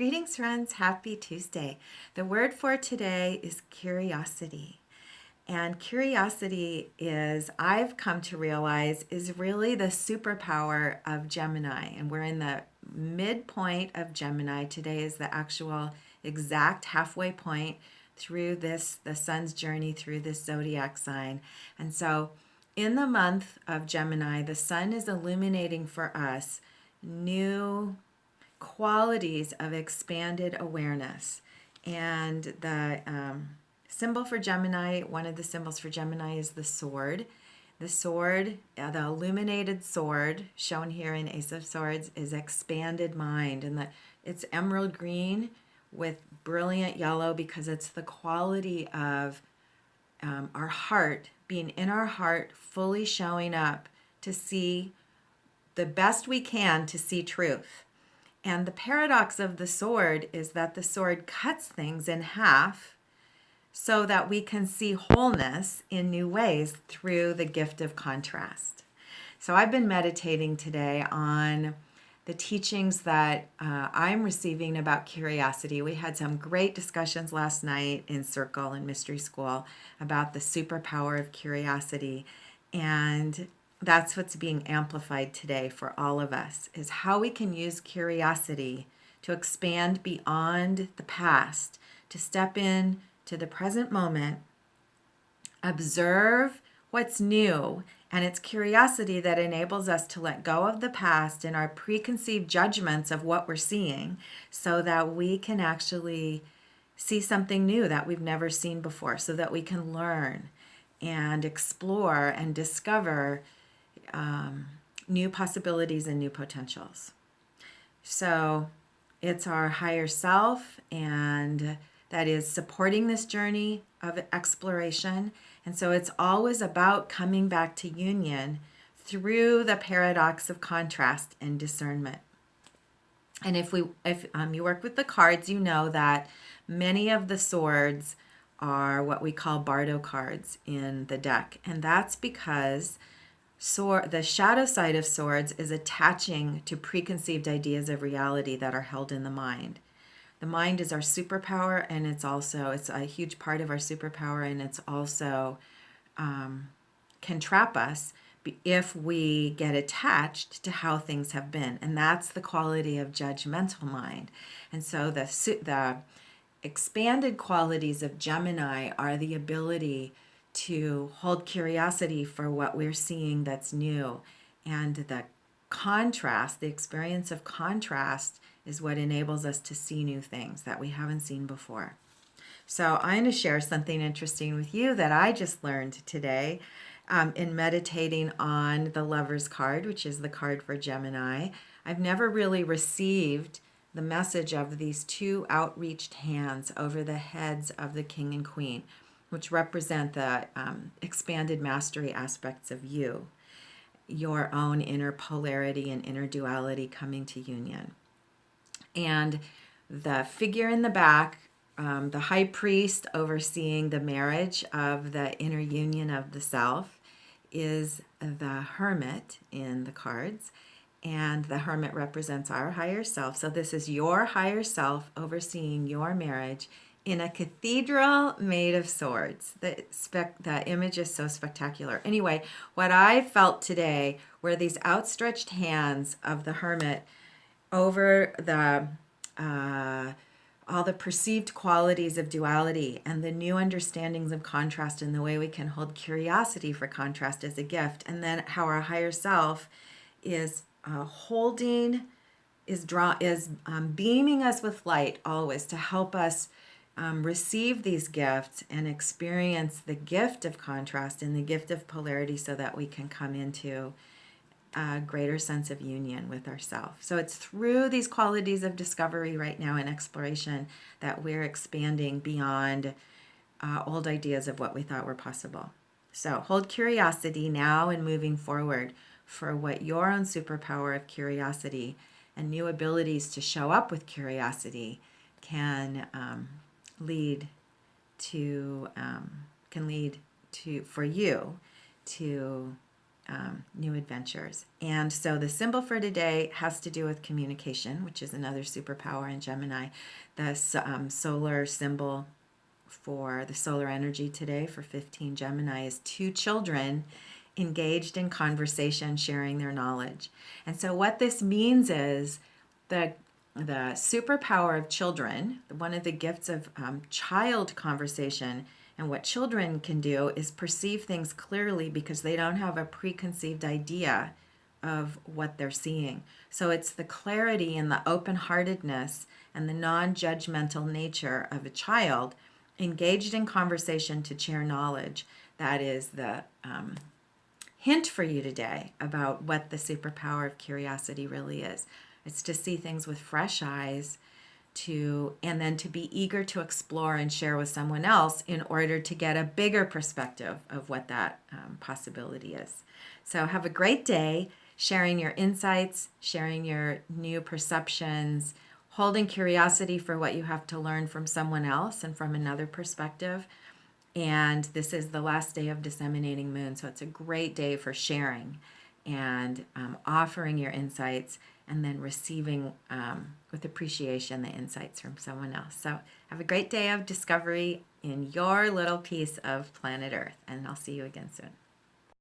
Greetings, friends. Happy Tuesday. The word for today is curiosity. And curiosity is, I've come to realize, is really the superpower of Gemini. And we're in the midpoint of Gemini. Today is the actual exact halfway point through the sun's journey through this zodiac sign. And so in the month of Gemini, the sun is illuminating for us new qualities of expanded awareness. And the symbol for Gemini, one of the symbols for Gemini is the sword. The sword, the illuminated sword shown here in Ace of Swords, is expanded mind. And it's emerald green with brilliant yellow because it's the quality of our heart, being in our heart, fully showing up to see the best we can to see truth. And the paradox of the sword is that the sword cuts things in half so that we can see wholeness in new ways through the gift of contrast. So I've been meditating today on the teachings that I'm receiving about curiosity. We had some great discussions last night in Circle and Mystery School about the superpower of curiosity. And that's what's being amplified today for all of us, is how we can use curiosity to expand beyond the past, to step in to the present moment, observe what's new, and it's curiosity that enables us to let go of the past and our preconceived judgments of what we're seeing so that we can actually see something new that we've never seen before, so that we can learn and explore and discover new possibilities and new potentials. So it's our higher self, and that is supporting this journey of exploration. And so it's always about coming back to union through the paradox of contrast and discernment. And if you work with the cards, you know that many of the swords are what we call Bardo cards in the deck. And that's because the shadow side of swords is attaching to preconceived ideas of reality that are held in the mind. The mind is our superpower, and it's a huge part of our superpower, and it's also can trap us if we get attached to how things have been. And that's the quality of judgmental mind. And so the expanded qualities of Gemini are the ability to hold curiosity for what we're seeing that's new. And the contrast, the experience of contrast, is what enables us to see new things that we haven't seen before. So I'm going to share something interesting with you that I just learned today in meditating on the Lover's card, which is the card for Gemini. I've never really received the message of these two outreached hands over the heads of the King and Queen, which represent the expanded mastery aspects of you, your own inner polarity and inner duality coming to union. And the figure in the back, the high priest overseeing the marriage of the inner union of the self, is the hermit in the cards. And the hermit represents our higher self. So this is your higher self overseeing your marriage in a cathedral made of swords. The image is so spectacular. Anyway, what I felt today were these outstretched hands of the hermit over all the perceived qualities of duality and the new understandings of contrast, and the way we can hold curiosity for contrast as a gift, and then how our higher self is beaming us with light always to help us receive these gifts and experience the gift of contrast and the gift of polarity, so that we can come into a greater sense of union with ourselves. So it's through these qualities of discovery right now and exploration that we're expanding beyond old ideas of what we thought were possible. So hold curiosity now and moving forward for what your own superpower of curiosity and new abilities to show up with curiosity can lead to for you to new adventures. And so the symbol for today has to do with communication, which is another superpower in Gemini. The solar symbol for the solar energy today for 15 Gemini is two children engaged in conversation, sharing their knowledge. And so what this means is the superpower of children, one of the gifts of child conversation, and what children can do is perceive things clearly because they don't have a preconceived idea of what they're seeing. So it's the clarity and the open-heartedness and the non-judgmental nature of a child engaged in conversation to share knowledge. That is the hint for you today about what the superpower of curiosity really is. It's to see things with fresh eyes, and then to be eager to explore and share with someone else in order to get a bigger perspective of what that possibility is. So have a great day sharing your insights, sharing your new perceptions, holding curiosity for what you have to learn from someone else and from another perspective. And this is the last day of Disseminating Moon, so it's a great day for sharing and offering your insights and then receiving with appreciation the insights from someone else. So have a great day of discovery in your little piece of planet Earth, and I'll see you again soon.